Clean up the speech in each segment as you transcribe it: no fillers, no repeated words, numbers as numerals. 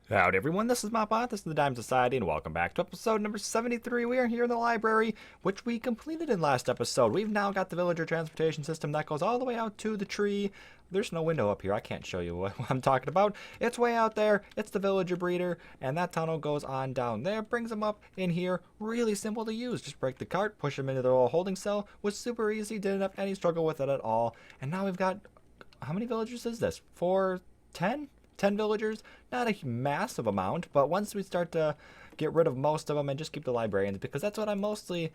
Howdy everyone, this is Mopbot, this is the Dime Society, and welcome back to episode number 73. We are here in the library, which we completed in last episode. We've now got the villager transportation system that goes all the way out to the tree. There's no window up here, I can't show you what I'm talking about. It's way out there, it's the villager breeder, and that tunnel goes on down there, brings them up in here. Really simple to use, just break the cart, push them into the little holding cell. Was super easy, didn't have any struggle with it at all. And now we've got, how many villagers is this? 10 villagers, not a massive amount, but once we start to get rid of most of them and just keep the librarians, because that's what I'm mostly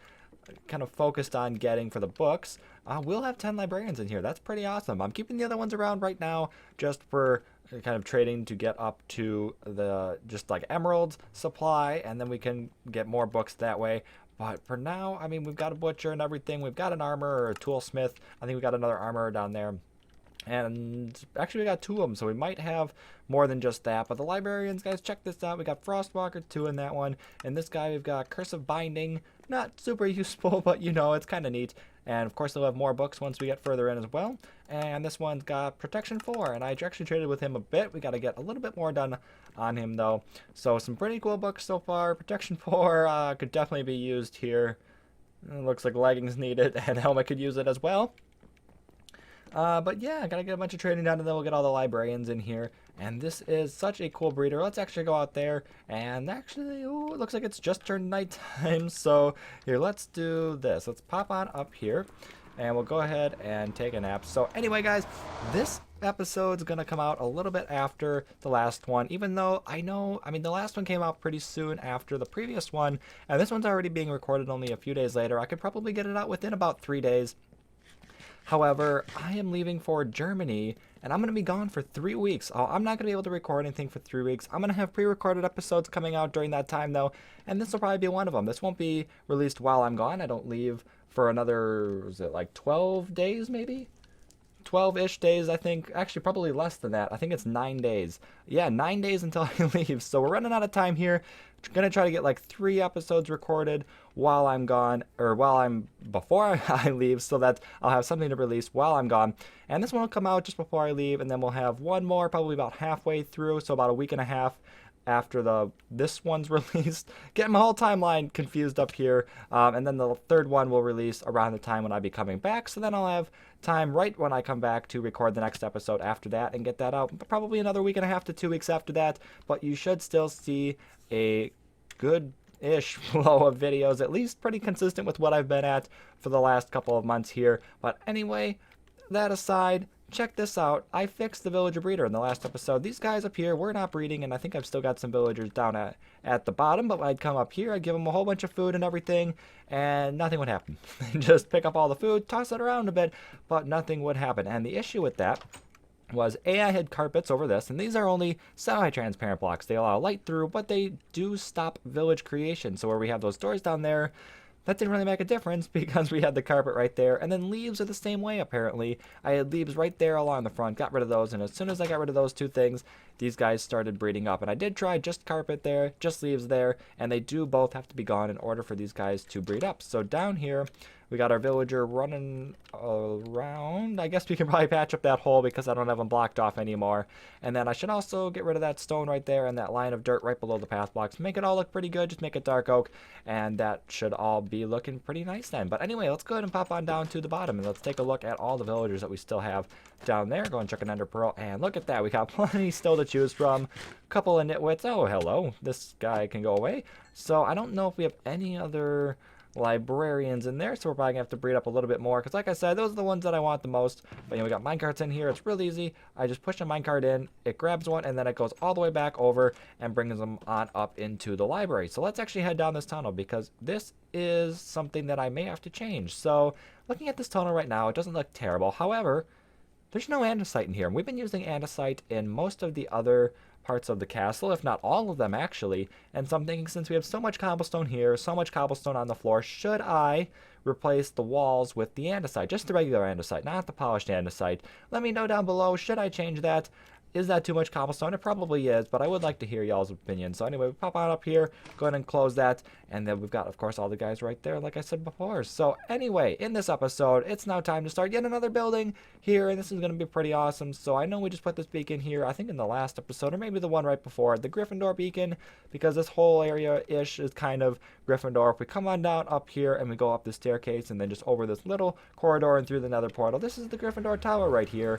kind of focused on getting for the books, we'll have 10 librarians in here. That's pretty awesome. I'm keeping the other ones around right now just for kind of trading to get up to the just like emeralds supply, and then we can get more books that way. But for now, I mean, we've got a butcher and everything. We've got an armorer or a toolsmith. I think we got another armorer down there. And actually we got two of them, so we might have more than just that. But the librarians, guys, check this out. We got Frostwalker 2 in that one. And this guy, we've got Curse of Binding. Not super useful, but you know, it's kind of neat. And of course, they'll have more books once we get further in as well. And this one's got Protection 4, and I actually traded with him a bit. We got to get a little bit more done on him, though. So some pretty cool books so far. Protection 4 could definitely be used here. It looks like leggings needed, and helmet could use it as well. But yeah, I gotta get a bunch of trading done, and then we'll get all the librarians in here. And this is such a cool breeder. Let's actually go out there, and actually, ooh, it looks like it's just turned nighttime. So here, let's do this. Let's pop on up here, and we'll go ahead and take a nap. So anyway, guys, this episode's gonna come out a little bit after the last one, even though I mean, the last one came out pretty soon after the previous one, and this one's already being recorded only a few days later. I could probably get it out within about 3 days. However, I am leaving for Germany, and I'm going to be gone for 3 weeks. I'm not going to be able to record anything for 3 weeks. I'm going to have pre-recorded episodes coming out during that time, though, and this will probably be one of them. This won't be released while I'm gone. I don't leave for another, is it like 12 days, maybe? 12-ish days, I think. Actually, probably less than that. I think it's 9 days. Yeah, 9 days until I leave. So we're running out of time here. Gonna try to get like 3 episodes recorded while I'm gone, or before I leave, so that I'll have something to release while I'm gone. And this one will come out just before I leave, and then we'll have one more probably about halfway through, so about a week and a half after this one's released. Getting my whole timeline confused up here. And then the third one will release around the time when I be coming back. So then I'll have time right when I come back to record the next episode after that and get that out. Probably another week and a half to 2 weeks after that. But you should still see a good-ish flow of videos, at least pretty consistent with what I've been at for the last couple of months here. But anyway, that aside, check this out. I fixed the villager breeder in the last episode. These guys up here were not breeding, and I think I've still got some villagers down at the bottom, but I'd come up here, I'd give them a whole bunch of food and everything, and nothing would happen. Just pick up all the food, toss it around a bit, but nothing would happen. And the issue with that was I had carpets over this, and these are only semi-transparent blocks. They allow light through, but they do stop village creation. So where we have those doors down there, that didn't really make a difference because we had the carpet right there. And then leaves are the same way, apparently. I had leaves right there along the front, got rid of those, and as soon as I got rid of those two things, these guys started breeding up. And I did try just carpet there, just leaves there, and they do both have to be gone in order for these guys to breed up. So down here, we got our villager running around. I guess we can probably patch up that hole because I don't have them blocked off anymore. And then I should also get rid of that stone right there and that line of dirt right below the path blocks. Make it all look pretty good. Just make it dark oak. And that should all be looking pretty nice then. But anyway, let's go ahead and pop on down to the bottom. And let's take a look at all the villagers that we still have down there. Go and check an ender pearl. And look at that. We got plenty still to choose from. Couple of nitwits. Oh, hello. This guy can go away. So I don't know if we have any other librarians in there, so we're probably gonna have to breed up a little bit more because like I said, those are the ones that I want the most. But you know, we got minecarts in here. It's real easy. I just push a minecart in, it grabs one, and then it goes all the way back over and brings them on up into the library. So let's actually head down this tunnel because this is something that I may have to change. So looking at this tunnel right now, it doesn't look terrible. However, there's no andesite in here, and we've been using andesite in most of the other parts of the castle, if not all of them actually. And so I'm thinking, since we have so much cobblestone here, so much cobblestone on the floor, should I replace the walls with the andesite, just the regular andesite, not the polished andesite? Let me know down below, should I change that? Is that too much cobblestone? It probably is, but I would like to hear y'all's opinion. So anyway, we pop on up here, go ahead and close that, and then we've got, of course, all the guys right there, like I said before. So anyway, in this episode, it's now time to start yet another building here, and this is going to be pretty awesome. So I know we just put this beacon here, I think in the last episode, or maybe the one right before, the Gryffindor beacon, because this whole area-ish is kind of Gryffindor. If we come on down up here, and we go up the staircase, and then just over this little corridor and through the nether portal, this is the Gryffindor tower right here.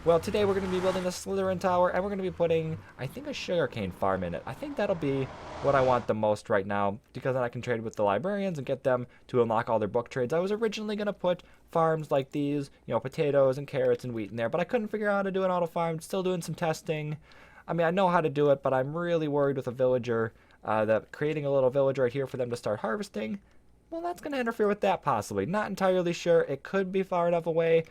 Well, today we're going to be building a Slytherin tower, and we're going to be putting, I think, a sugarcane farm in it. I think that'll be what I want the most right now, because then I can trade with the librarians and get them to unlock all their book trades. I was originally going to put farms like these, you know, potatoes and carrots and wheat in there, but I couldn't figure out how to do an auto farm. Still doing some testing. I mean, I know how to do it, but I'm really worried with a villager, that creating a little village right here for them to start harvesting, well, that's going to interfere with that possibly. Not entirely sure. It could be far enough away.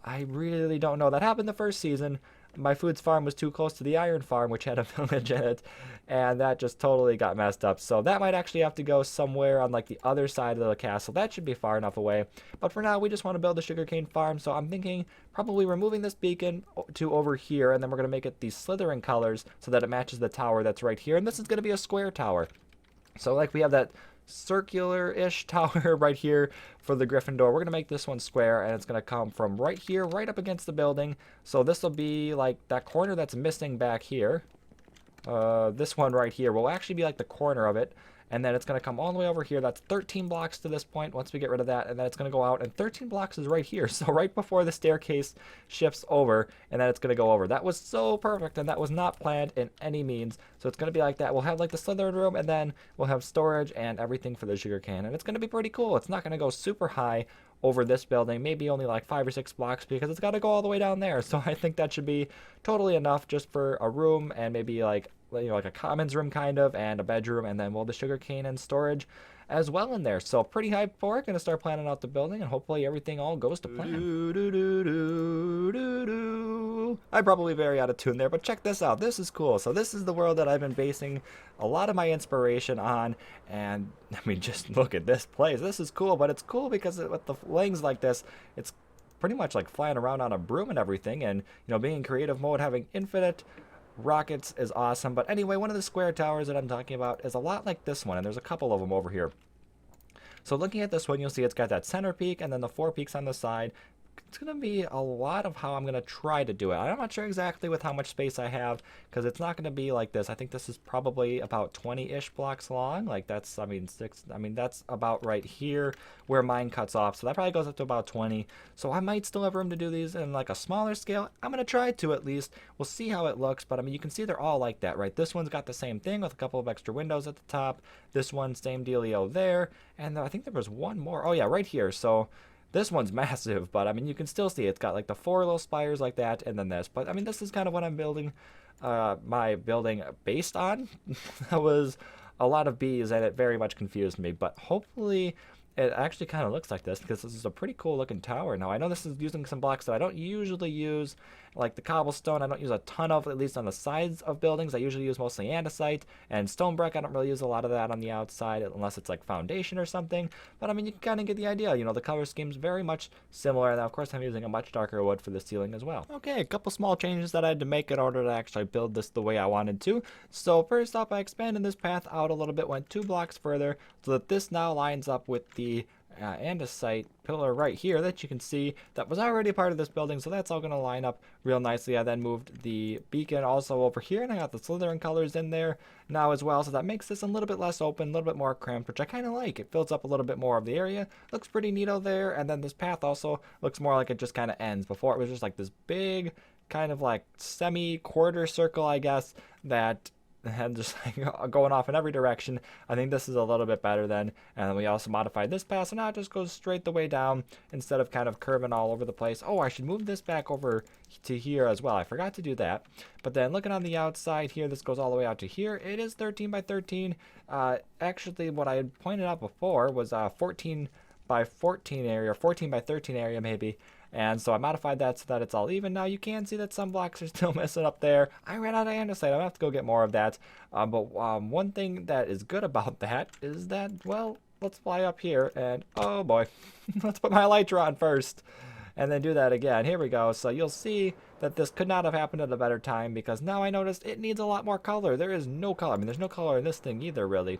I really don't know. That happened the first season. My food's farm was too close to the iron farm, which had a village in it, and that just totally got messed up. So that might actually have to go somewhere on like the other side of the castle. That should be far enough away. But for now, we just want to build a sugarcane farm. So I'm thinking probably removing this beacon to over here, and then we're going to make it these Slytherin colors so that it matches the tower that's right here. And this is going to be a square tower. So like we have that circular-ish tower right here for the Gryffindor. We're going to make this one square, and it's going to come from right here, right up against the building. So this will be like that corner that's missing back here. This one right here will actually be like the corner of it. And then it's going to come all the way over here. That's 13 blocks to this point once we get rid of that. And then it's going to go out. And 13 blocks is right here. So right before the staircase shifts over. And then it's going to go over. That was so perfect. And that was not planned in any means. So it's going to be like that. We'll have like the Slytherin room. And then we'll have storage and everything for the sugarcane. And it's going to be pretty cool. It's not going to go super high over this building. Maybe only like 5 or 6 blocks. Because it's got to go all the way down there. So I think that should be totally enough just for a room. And maybe like, you know, like a commons room kind of, and a bedroom, and then we'll have the sugarcane and storage as well in there. So pretty hyped for it. Gonna start planning out the building, and hopefully everything all goes to plan. I'm probably very out of tune there, but check this out. This is cool. So this is the world that I've been basing a lot of my inspiration on, and I mean, just look at this place. This is cool, but it's cool because with the wings like this, it's pretty much like flying around on a broom and everything, and you know, being in creative mode, having infinite rockets is awesome. But anyway, one of the square towers that I'm talking about is a lot like this one, and there's a couple of them over here. So looking at this one, you'll see it's got that center peak and then the 4 peaks on the side. It's going to be a lot of how I'm going to try to do it. I'm not sure exactly with how much space I have, because it's not going to be like this. I think this is probably about 20-ish blocks long. Like that's, I mean, that's about right here where mine cuts off. So that probably goes up to about 20. So I might still have room to do these in like a smaller scale. I'm going to try to at least. We'll see how it looks. But I mean, you can see they're all like that, right? This one's got the same thing with a couple of extra windows at the top. This one, same dealio there. And I think there was one more. Oh yeah, right here. So this one's massive, but I mean, you can still see it's got like the 4 little spires like that, and then this. But I mean, this is kind of what I'm building my building based on. That was a lot of bees, and it very much confused me. But hopefully it actually kind of looks like this, because this is a pretty cool looking tower. Now, I know this is using some blocks that I don't usually use, like the cobblestone. I don't use a ton of, at least on the sides of buildings. I usually use mostly andesite and stone brick. I don't really use a lot of that on the outside unless it's like foundation or something. But I mean, you can kind of get the idea. You know, the color scheme's very much similar. And of course, I'm using a much darker wood for the ceiling as well. Okay, a couple small changes that I had to make in order to actually build this the way I wanted to. So first off, I expanded this path out a little bit, went 2 blocks further, so that this now lines up with the andesite pillar right here that you can see that was already part of this building, so that's all going to line up real nicely. I then moved the beacon also over here, and I got the Slytherin colors in there now as well, so that makes this a little bit less open, a little bit more cramped, which I kind of like. It fills up a little bit more of the area. Looks pretty neato there. And then this path also looks more like it just kind of ends. Before it was just like this big kind of like semi-quarter circle, I guess, that and just like going off in every direction. I think this is a little bit better then. And then we also modified this path, so now it just goes straight the way down instead of kind of curving all over the place. Oh, I should move this back over to here as well. I forgot to do that. But then looking on the outside here, this goes all the way out to here. It is 13 by 13. Actually, what I had pointed out before was 14 by 14 area, or 14 by 13 area maybe. And so I modified that so that it's all even. Now you can see that some blocks are still missing up there. I ran out of andesite. I'm going to have to go get more of that. But one thing that is good about that is that, well, let's fly up here. And, oh boy, let's put my elytra on first. And then do that again. Here we go. So you'll see that this could not have happened at a better time, because now I noticed it needs a lot more color. There is no color. I mean, there's no color in this thing either, really.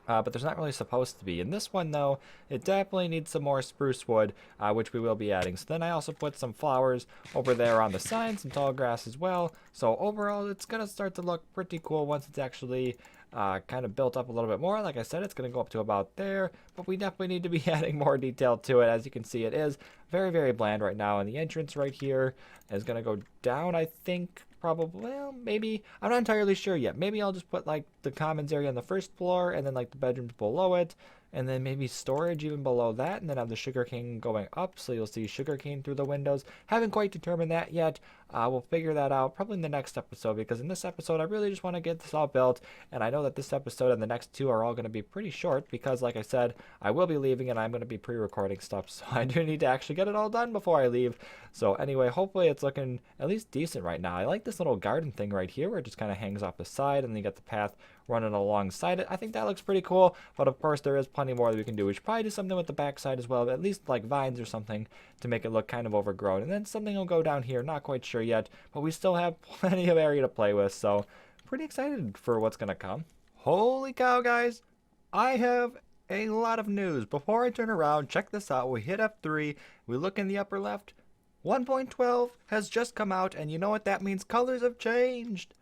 But there's not really supposed to be. In this one, though, it definitely needs some more spruce wood, which we will be adding. So then I also put some flowers over there on the side, some tall grass as well. So overall, it's going to start to look pretty cool once it's actually kind of built up a little bit more. Like I said, it's going to go up to about there, but we definitely need to be adding more detail to it. As you can see, it is very, very bland right now. And the entrance right here is going to go down, I think. Probably, well, maybe, I'm not entirely sure yet. Maybe I'll just put like the commons area on the first floor and then like the bedrooms below it, and then maybe storage even below that, and then have the sugarcane going up, so you'll see sugarcane through the windows. Haven't quite determined that yet. We'll figure that out probably in the next episode, because in this episode I really just want to get this all built, and I know that this episode and the next two are all going to be pretty short, because like I said, I will be leaving and I'm going to be pre-recording stuff, so I do need to actually get it all done before I leave. So anyway, hopefully it's looking at least decent right now. I like this little garden thing right here where it just kind of hangs off the side, and then you got the path running alongside it. I think that looks pretty cool, but of course there is plenty more that we can do. We should probably do something with the backside as well, at least like vines or something to make it look kind of overgrown. And then something will go down here, not quite sure yet, but we still have plenty of area to play with, so pretty excited for what's gonna come. Holy cow, guys, I have a lot of news. Before I turn around, check this out. We hit F3, we look in the upper left, 1.12 has just come out, and you know what that means? Colors have changed.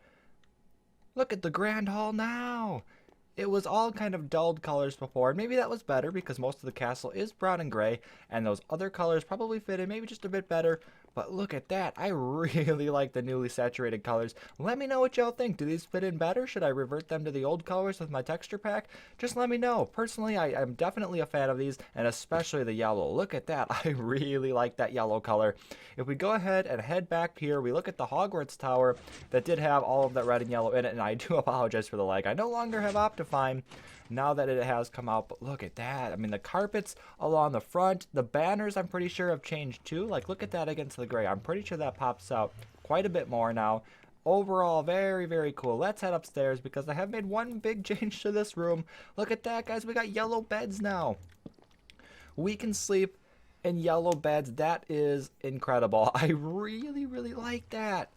Look at the Grand Hall now. It was all kind of dulled colors before, and maybe that was better because most of the castle is brown and gray, and those other colors probably fit in maybe just a bit better. But look at that. I really like the newly saturated colors. Let me know what y'all think. Do these fit in better? Should I revert them to the old colors with my texture pack? Just let me know. Personally, I'm definitely a fan of these, and especially the yellow. Look at that. I really like that yellow color. If we go ahead and head back here, we look at the Hogwarts Tower that did have all of that red and yellow in it, and I do apologize for the lag. I no longer have Optifine now that it has come out, but look at that. I mean, the carpets along the front, the banners I'm pretty sure have changed too. Like, look at that against the gray. I'm pretty sure that pops out quite a bit more now. Overall, very, very cool. Let's head upstairs because I have made one big change to this room. Look at that, guys. We got yellow beds now. We can sleep in yellow beds. That is incredible. I really, really like that.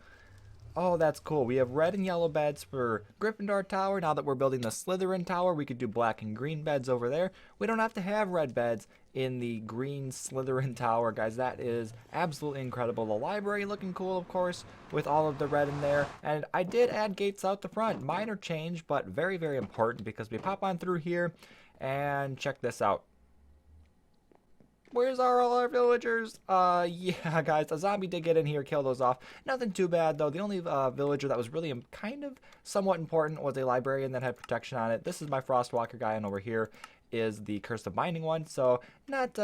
Oh, that's cool. We have red and yellow beds for Gryffindor Tower. Now that we're building the Slytherin Tower, we could do black and green beds over there. We don't have to have red beds in the green Slytherin Tower, guys. That is absolutely incredible. The library looking cool, of course, with all of the red in there. And I did add gates out the front. Minor change, but very, very important because we pop on through here and check this out. Where's all our villagers? Yeah, guys, a zombie did get in here, kill those off. Nothing too bad, though. The only villager that was really kind of somewhat important was a librarian that had protection on it. This is my Frostwalker guy, and over here is the Curse of Binding one. So not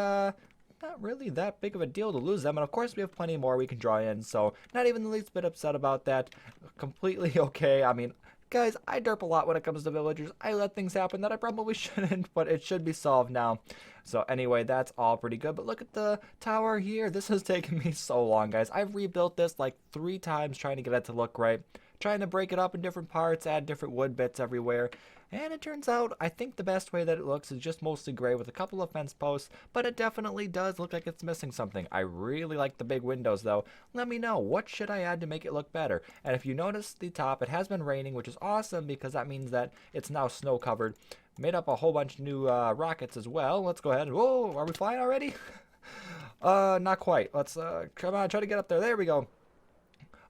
really that big of a deal to lose them. And of course, we have plenty more we can draw in. So not even the least bit upset about that. Completely okay. I mean, guys, I derp a lot when it comes to villagers. I let things happen that I probably shouldn't, but it should be solved now. So anyway, that's all pretty good. But look at the tower here. This has taken me so long, guys. I've rebuilt this like 3 times trying to get it to look right. Trying to break it up in different parts, add different wood bits everywhere. And it turns out, I think the best way that it looks is just mostly gray with a couple of fence posts, but it definitely does look like it's missing something. I really like the big windows though. Let me know, what should I add to make it look better? And if you notice the top, it has been raining, which is awesome because that means that it's now snow covered. Made up a whole bunch of new rockets as well. Let's go ahead. Whoa, are we flying already? Not quite. Let's come on, try to get up there. There we go.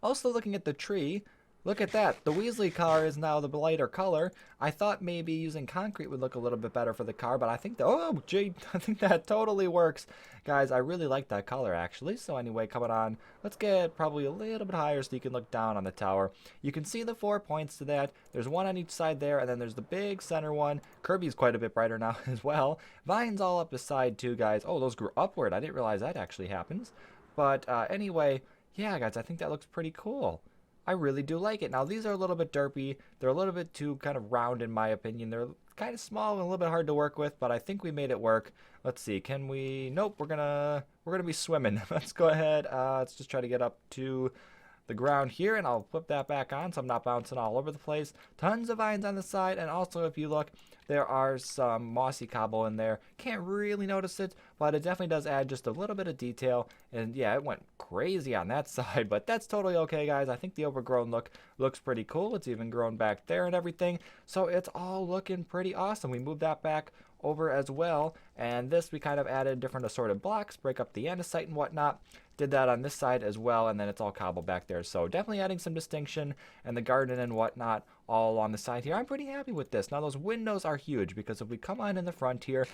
Also looking at the tree. Look at that. The Weasley car is now the lighter color. I thought maybe using concrete would look a little bit better for the car, but I think that, oh, gee, I think that totally works. Guys, I really like that color, actually. So anyway, coming on, let's get probably a little bit higher so you can look down on the tower. You can see the 4 points to that. There's one on each side there, and then there's the big center one. Kirby's quite a bit brighter now as well. Vines all up the side, too, guys. Oh, those grew upward. I didn't realize that actually happens. But anyway, yeah, guys, I think that looks pretty cool. I really do like it. Now, these are a little bit derpy. They're a little bit too kind of round in my opinion. They're kind of small and a little bit hard to work with, but I think we made it work. Let's see. Can we? Nope, we're gonna be swimming. Let's go ahead. Let's just try to get up to the ground here, and I'll flip that back on so I'm not bouncing all over the place. Tons of vines on the side, and also if you look, there are some mossy cobble in there. Can't really notice it, but it definitely does add just a little bit of detail. And yeah, it went crazy on that side, but that's totally okay, guys. I think the overgrown look looks pretty cool. It's even grown back there and everything. So it's all looking pretty awesome. We moved that back over as well, and this we kind of added different assorted blocks, break up the andesite and whatnot. Did that on this side as well, and then it's all cobble back there. So definitely adding some distinction, and the garden and whatnot all along the side here. I'm pretty happy with this. Now those windows are huge, because if we come on in the front here,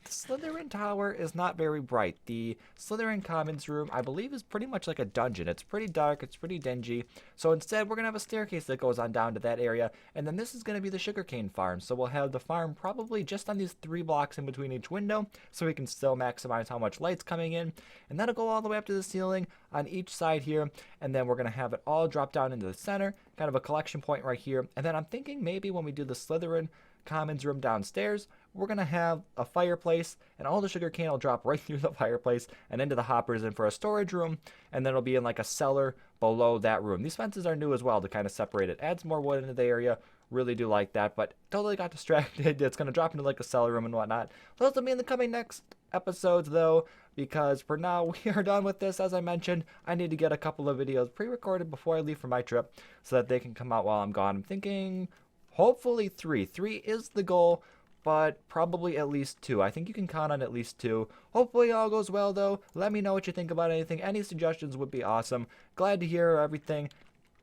the Slytherin tower is not very bright. The Slytherin commons room, I believe, is pretty much like a dungeon. It's pretty dark, it's pretty dingy. So instead, we're going to have a staircase that goes on down to that area. And then this is going to be the sugarcane farm. So we'll have the farm probably just on these 3 blocks in between each window, so we can still maximize how much light's coming in. And that'll go all the way up to the ceiling on each side here. And then we're going to have it all drop down into the center, kind of a collection point right here. And then I'm thinking maybe when we do the Slytherin commons room downstairs, we're going to have a fireplace, and all the sugar cane will drop right through the fireplace and into the hoppers and for a storage room, and then it'll be in like a cellar below that room. These fences are new as well to kind of separate it. Adds more wood into the area. Really do like that, but totally got distracted. It's going to drop into like a cellar room and whatnot. Those will be in the coming next episodes though, because for now we are done with this. As I mentioned, I need to get a couple of videos pre-recorded before I leave for my trip so that they can come out while I'm gone. I'm thinking hopefully 3. 3 is the goal, but probably at least 2. I think you can count on at least 2. Hopefully all goes well though. Let me know what you think about anything. Any suggestions would be awesome. Glad to hear everything.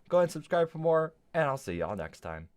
Go ahead and subscribe for more, and I'll see y'all next time.